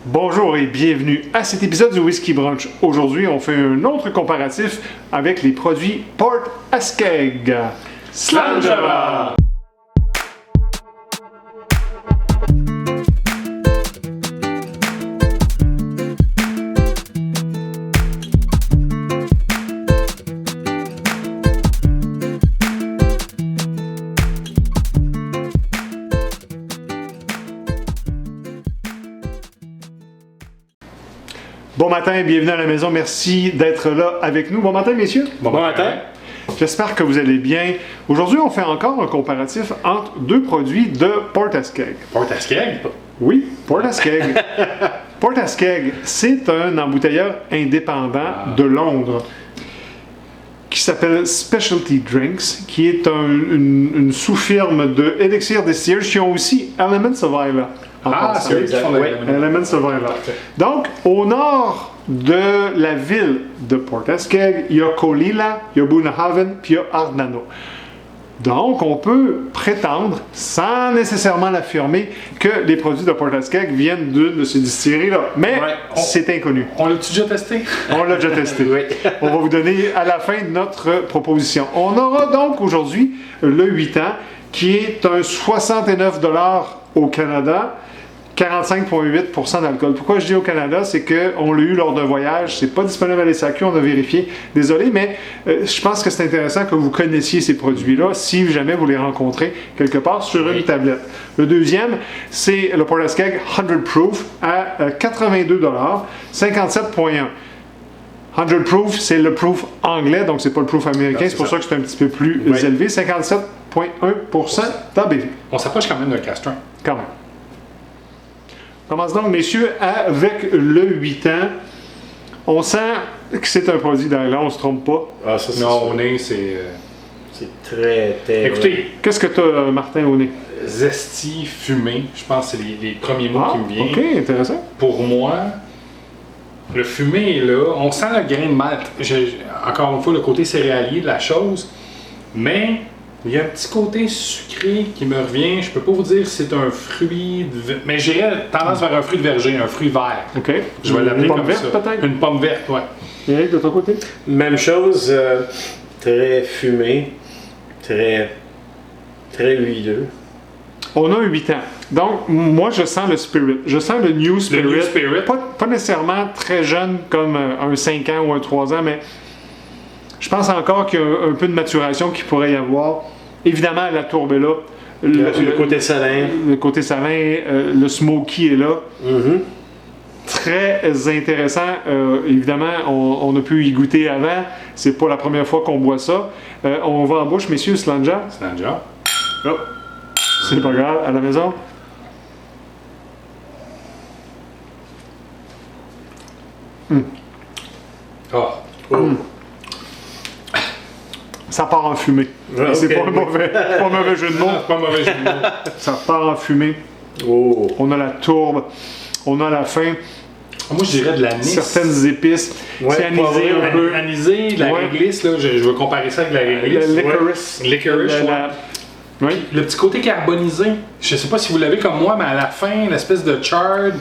Bonjour et bienvenue à cet épisode du Whisky Brunch. Aujourd'hui, on fait un autre comparatif avec les produits Port Askeg. Slanjava! Bon matin et bienvenue à la maison. Merci d'être là avec nous. Bon matin, messieurs. Bon matin. J'espère que vous allez bien. Aujourd'hui, on fait encore un comparatif entre deux produits de Port Askeg. Port Askeg? Oui, Port Askeg. Port Askeg, c'est un embouteilleur indépendant de Londres qui s'appelle Specialty Drinks, qui est une sous-firme de Elixir Distillers qui ont aussi Elements of Islay. C'est eux qui font Elements of Islay. Donc, au nord de la ville de Port Askeg, il y a Colilla, il y a Bunnahabhain, puis il y a Ardnano. Donc, on peut prétendre, sans nécessairement l'affirmer, que les produits de Port Askeg viennent d'une de ces distilleries-là. Mais c'est inconnu. On l'a-tu déjà testé? On l'a déjà testé. Oui. On va vous donner à la fin de notre proposition. On aura donc aujourd'hui le 8 ans, qui est un 69$ au Canada, 45,8% d'alcool. Pourquoi je dis au Canada, c'est qu'on l'a eu lors d'un voyage, c'est pas disponible à l'SAQ, on a vérifié. Désolé, mais je pense que c'est intéressant que vous connaissiez ces produits-là si jamais vous les rencontrez quelque part sur une tablette. Le deuxième, c'est le Port Askeg 100 Proof à 82$, 57,1$. 100 Proof, c'est le proof anglais, donc c'est pas le proof américain, c'est pour ça que c'est un petit peu plus élevé, 57,1% d'ABV. On s'approche quand même d'un castron. Quand même. On commence donc, messieurs, avec le 8 ans. On sent que c'est un produit d'Islay, on ne se trompe pas. Ah, ça, c'est non, au nez, c'est très... Écoutez, qu'est-ce que tu as, Martin, au nez? Zesty, fumé, je pense que c'est les premiers mots qui me viennent. OK, intéressant. Pour moi, le fumé est là. On sent le grain de malt. Encore une fois, le côté céréalier de la chose. Mais il y a un petit côté sucré qui me revient. Je peux pas vous dire si c'est un fruit, mais j'ai tendance vers un fruit de verger, un fruit vert. OK. Je vais l'appeler comme ça. Une pomme verte, peut-être? Une pomme verte, oui. Eric, de ton côté? Même chose, très fumé, très huileux. On a un 8 ans. Donc, moi, je sens le spirit. Je sens le new spirit. Le new spirit. Pas nécessairement très jeune comme un 5 ans ou un 3 ans, mais je pense encore qu'il y a un peu de maturation qu'il pourrait y avoir. Évidemment, la tourbe est là. Le côté salin. Le côté salin, le smoky est là. Mm-hmm. Très intéressant. Évidemment, on a pu y goûter avant. C'est pas la première fois qu'on boit ça. On va en bouche, messieurs, Slanja. Slanja. Oh. C'est pas grave, à la maison. Oh. Ça part en fumée. Okay. C'est pas un mauvais jeu de mots. Pas un mauvais jeu de mots. Ça part en fumée. Oh. On a la tourbe. On a la faim. Moi, je dirais de l'anis. Certaines épices. Ouais, c'est anisé un peu. Anisé, de la réglisse, là. Je veux comparer ça avec la réglisse. Le licorice. Licorice, Oui. Le petit côté carbonisé. Je sais pas si vous l'avez comme moi, mais à la fin, l'espèce de chard,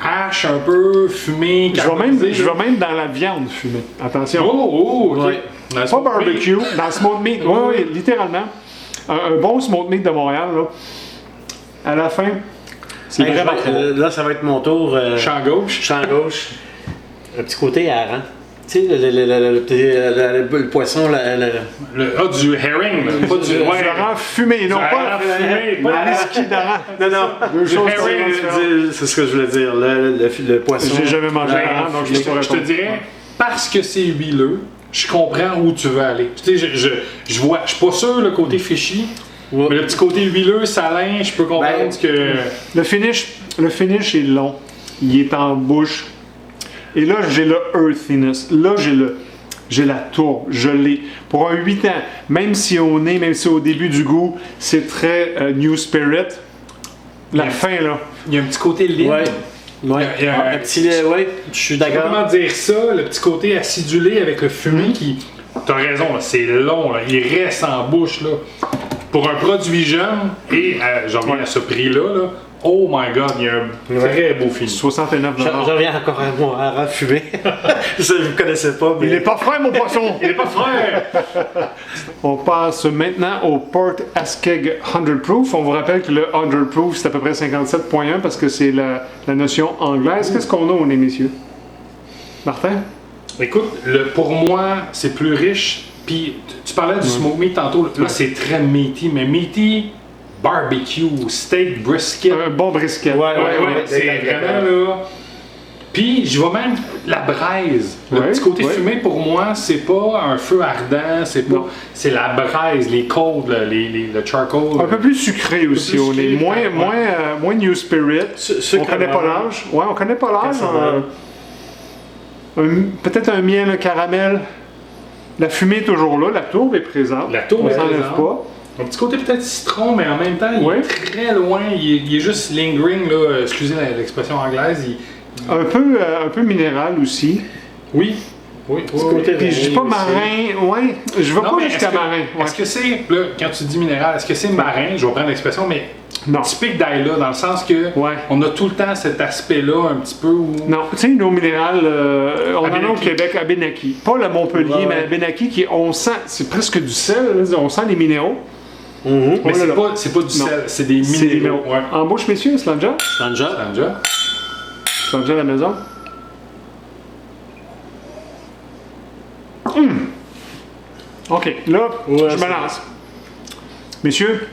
hache un peu, fumé, carbonisé. Je vais même dans la viande fumée. Attention. Oh, ok. Ouais. Pas barbecue, dans le smoked meat. Oui, littéralement. Un bon smoked meat de Montréal, là. À la fin, c'est vraiment bon. Là, ça va être mon tour. Champ gauche. Champ gauche. Un petit côté hareng. Tu sais, le poisson, du herring, là. Pas du hareng fumé, non pas fumé, le whisky d'hareng. Non. Deux choses Herring, c'est ce que je voulais dire. Le poisson. J'ai jamais mangé hareng, donc je Je te dirais, parce que c'est huileux, je comprends où tu veux aller. Tu sais, je suis pas sûr le côté fishy, mais le petit côté huileux, salin, je peux comprendre que... Le finish est long. Il est en bouche. Et là, j'ai le earthiness. Là, j'ai la tourbe. Je l'ai. Pour un 8 ans, même si au nez, même si au début du goût, c'est très New Spirit, la fin, là. Il y a un petit côté libre. Ouais. Un petit lait, ouais, je suis d'accord. Comment dire ça, le petit côté acidulé avec le fumé qui... T'as raison, là, c'est long, là, il reste en bouche. Là. Pour un produit jeune, et j'en reviens à ce prix-là, là, Oh my god, il y a un très beau film. 69 Je reviens encore à mon hareng fumé. Ça, vous ne connaissez pas, mais... Il est pas frais, mon poisson! Il est pas frère! On passe maintenant au Port Askeg 100 Proof. On vous rappelle que le 100 Proof, c'est à peu près 57.1 parce que c'est la notion anglaise. Qu'est-ce qu'on a au nez, messieurs? Martin? Écoute, pour moi, c'est plus riche. Puis, tu parlais du smoke meat tantôt. Là, c'est très meaty, mais meaty, barbecue, steak, brisket. Un bon brisket. Ouais, c'est vraiment là. Puis, je vois même la braise. Le petit côté fumé, pour moi, c'est pas un feu ardent, c'est la braise, les coals, le charcoal. Un peu plus sucré aussi au nez. Moins New Spirit. On connaît pas l'âge. Ouais, on connaît pas l'âge. Peut-être un miel, un caramel. La fumée est toujours là, la tourbe est présente. La tourbe est s'enlève présente. pas. Un petit côté peut-être citron, mais en même temps, il est très loin. Il est juste lingering, là, excusez l'expression anglaise. Un peu minéral aussi. Oui. Puis je dis pas marin, je vais pas jusqu'à marin. Est-ce que c'est, là, quand tu dis minéral, est-ce que c'est marin, je vais prendre l'expression, mais typique d'Aïla, dans le sens que on a tout le temps cet aspect-là un petit peu où... Non, tu sais, une eau minérale, on en a au Québec à Benaki. Pas le Montpellier, mais à Benaki, on sent, c'est presque du sel, là, on sent les minéraux. Mais c'est pas du sel, c'est des minéraux. En bouche, messieurs, Slanja? Slanja à la maison. OK, là, je me lance. Messieurs,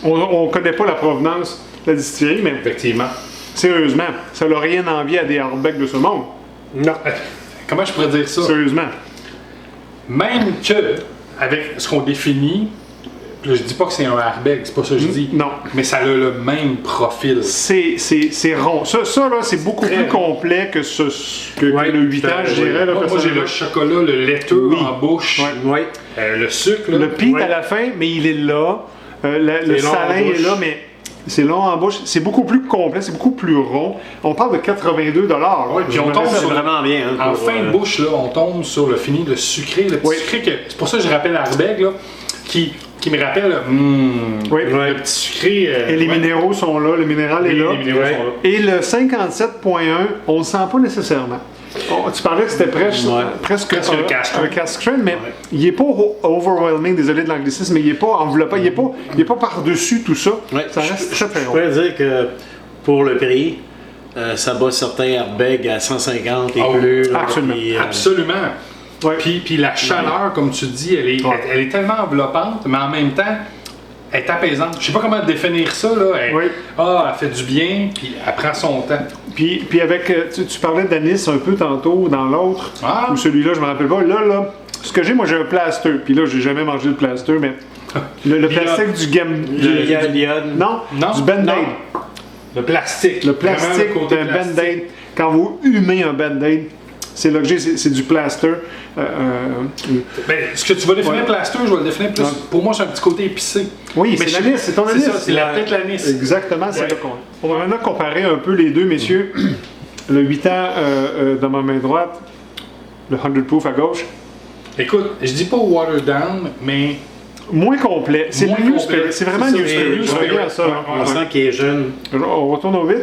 on ne connaît pas la provenance de la distillerie, mais effectivement, sérieusement, ça n'a rien envie à des hardbecks de ce monde. Non. Comment je pourrais dire ça? Sérieusement. Même que, avec ce qu'on définit, là, je dis pas que c'est un hardback, c'est pas ça que je dis. Non. Mais ça a le même profil. C'est rond. Ça là, c'est beaucoup plus complet que le 8 ans, je dirais. Moi, j'ai le chocolat, le laiteux en bouche. Le sucre. Là. Le peat à la fin, mais il est là. Le salin est là, mais c'est long en bouche. C'est beaucoup plus complet, c'est beaucoup plus rond. On parle de 82 $. Puis on tombe sur vraiment bien. En fin de bouche, là, on tombe sur le fini, le sucré. Le petit sucré, c'est pour ça que je rappelle Ardbeg, là, qui me rappelle le petit sucré. Et les minéraux sont là, le minéral est là. Les minéraux sont là. Et le 57.1, on ne le sent pas nécessairement. Tu parlais que c'était presque un cask strength, mais il n'est pas overwhelming, désolé de l'anglicisme, mais il n'est pas enveloppant, il n'est pas par-dessus tout ça. Ça reste très très Je rond. pourrais dire que pour le prix, ça bat certains Ardbeg à 150 et plus. Absolument. Absolument. Puis la chaleur, comme tu dis, elle est tellement enveloppante, mais en même temps, elle est apaisante. Je sais pas comment définir ça, là. Elle fait du bien, puis elle prend son temps. Puis avec, tu parlais d'anis un peu tantôt dans l'autre, ou celui-là, je me rappelle pas. Là, ce que j'ai, moi j'ai un plaster, puis là, j'ai jamais mangé de plaster, mais le plastique du Non, du Band-Aid. Le plastique. Le plastique d'un Band-Aid. Quand vous humez un Band-Aid, c'est là que j'ai, c'est du plaster. Ce que tu vas définir plaster, je vais le définir plus. Pour moi, c'est un petit côté épicé. Oui, c'est l'anis, c'est ton anis. C'est peut-être l'anis. Exactement, c'est là qu'on. On va maintenant comparer un peu les deux, messieurs. Le 8 ans dans ma main droite, le 100 Proof à gauche. Écoute, je dis pas watered down, mais. Moins complet. C'est New Spirit. C'est vraiment New Spirit. Regarde ça. On sent qu'il est jeune. On retourne au 8.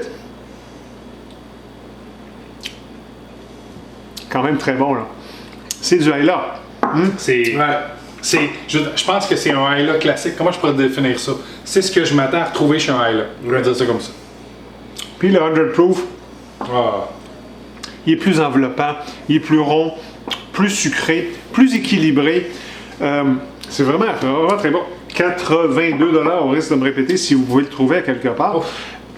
Quand même très bon, là. C'est du Ayla. Je pense que c'est un Ayla classique. Comment je pourrais définir ça? C'est ce que je m'attends à retrouver chez un Ayla. Je vais dire ça comme ça. Puis le 100 Proof, il est plus enveloppant, il est plus rond, plus sucré, plus équilibré. C'est vraiment très bon. 82 $, au risque de me répéter, si vous pouvez le trouver à quelque part.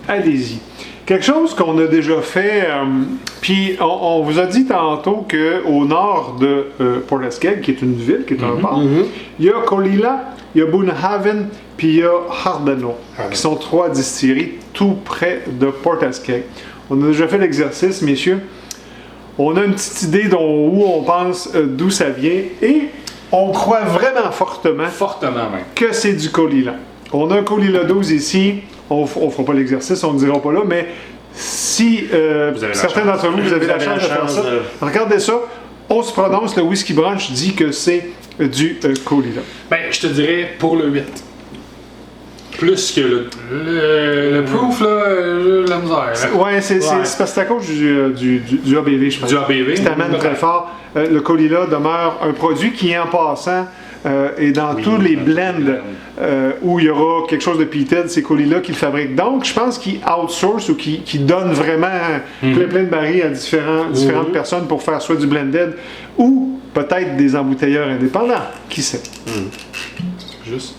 Allez-y. Quelque chose qu'on a déjà fait, puis on vous a dit tantôt qu'au nord de Port Askeg, qui est une ville, qui est un port, il y a Colilla, il y a Boonhaven, puis il y a Hardano, qui sont 3 distilleries tout près de Port Askeg. On a déjà fait l'exercice, messieurs. On a une petite idée où on pense d'où ça vient, et on croit vraiment fortement que c'est du Colilla. On a un Colilla 12 ici. On ne fera pas l'exercice, on ne dira pas là, mais si certains d'entre vous avez la chance de faire ça, regardez ça. On se prononce, le Whisky Brunch dit que c'est du Colilla. Ben, je te dirais pour le 8. Plus que le proof, là, la misère. Là. Ouais, c'est parce que c'est à cause du ABV, je pense. Du ABV. Qui t'amène très fort. Le Colilla demeure un produit qui, en passant, est dans tous les blends où il y aura quelque chose de peated, c'est Colilla qui le fabrique. Donc, je pense qu'il outsource ou qu'il donne vraiment plein de barils à différentes personnes pour faire soit du blended ou peut-être des embouteilleurs indépendants. Qui sait? Juste.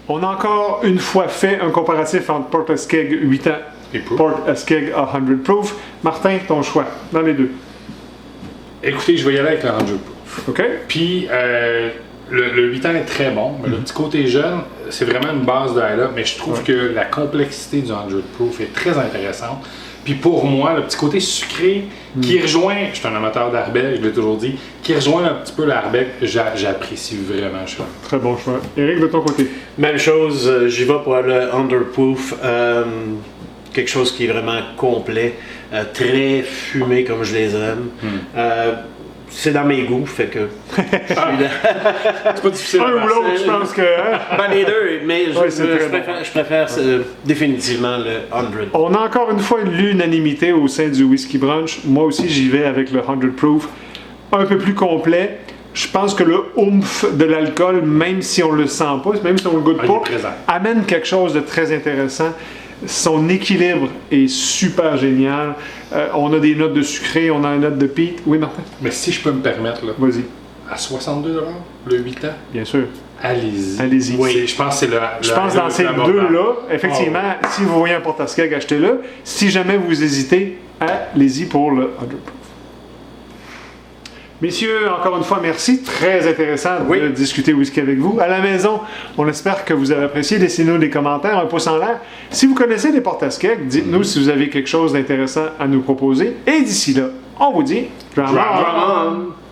On a encore une fois fait un comparatif entre Port Muskeg 8 ans Et proof. Port Muskeg à 100 proof. Martin, ton choix, dans les deux. Écoutez, je vais y aller avec le 100 proof. OK? Puis, le 8 ans est très bon, mais le petit côté jeune, c'est vraiment une base de là, mais je trouve que la complexité du 100 proof est très intéressante. Puis pour moi, le petit côté sucré qui rejoint, je suis un amateur d'Arbec, je l'ai toujours dit, qui rejoint un petit peu l'Arbec, j'apprécie vraiment ça. Très bon choix. Éric, de ton côté? Même chose, j'y vais pour le underproof. Quelque chose qui est vraiment complet, très fumé comme je les aime. C'est dans mes goûts, fait que. C'est pas difficile à Un ou passer. l'autre, je pense que. Hein? Ben, les deux, mais Ouais, c'est très bon. je préfère définitivement le 100. On a encore une fois l'unanimité au sein du Whisky Brunch. Moi aussi, j'y vais avec le 100 proof. Un peu plus complet. Je pense que le oomph de l'alcool, même si on le sent pas, même si on le goûte Il est pas, présent. amène quelque chose de très intéressant. Son équilibre est super génial. On a des notes de sucré, on a une note de peat. Oui, Martin? Mais si je peux me permettre, là, Vas-y. à 62$, le 8 ans, Bien sûr. allez-y. Allez-y. Oui, je pense que c'est Je pense dans ces deux-là, effectivement, si vous voyez un porte-casquette, achetez-le. Si jamais vous hésitez, allez-y pour le 100 proof. Messieurs, encore une fois, merci. Très intéressant de discuter whisky avec vous. À la maison, on espère que vous avez apprécié. Laissez-nous des commentaires, un pouce en l'air. Si vous connaissez les porte-casquettes, dites-nous si vous avez quelque chose d'intéressant à nous proposer. Et d'ici là, on vous dit... Drum on!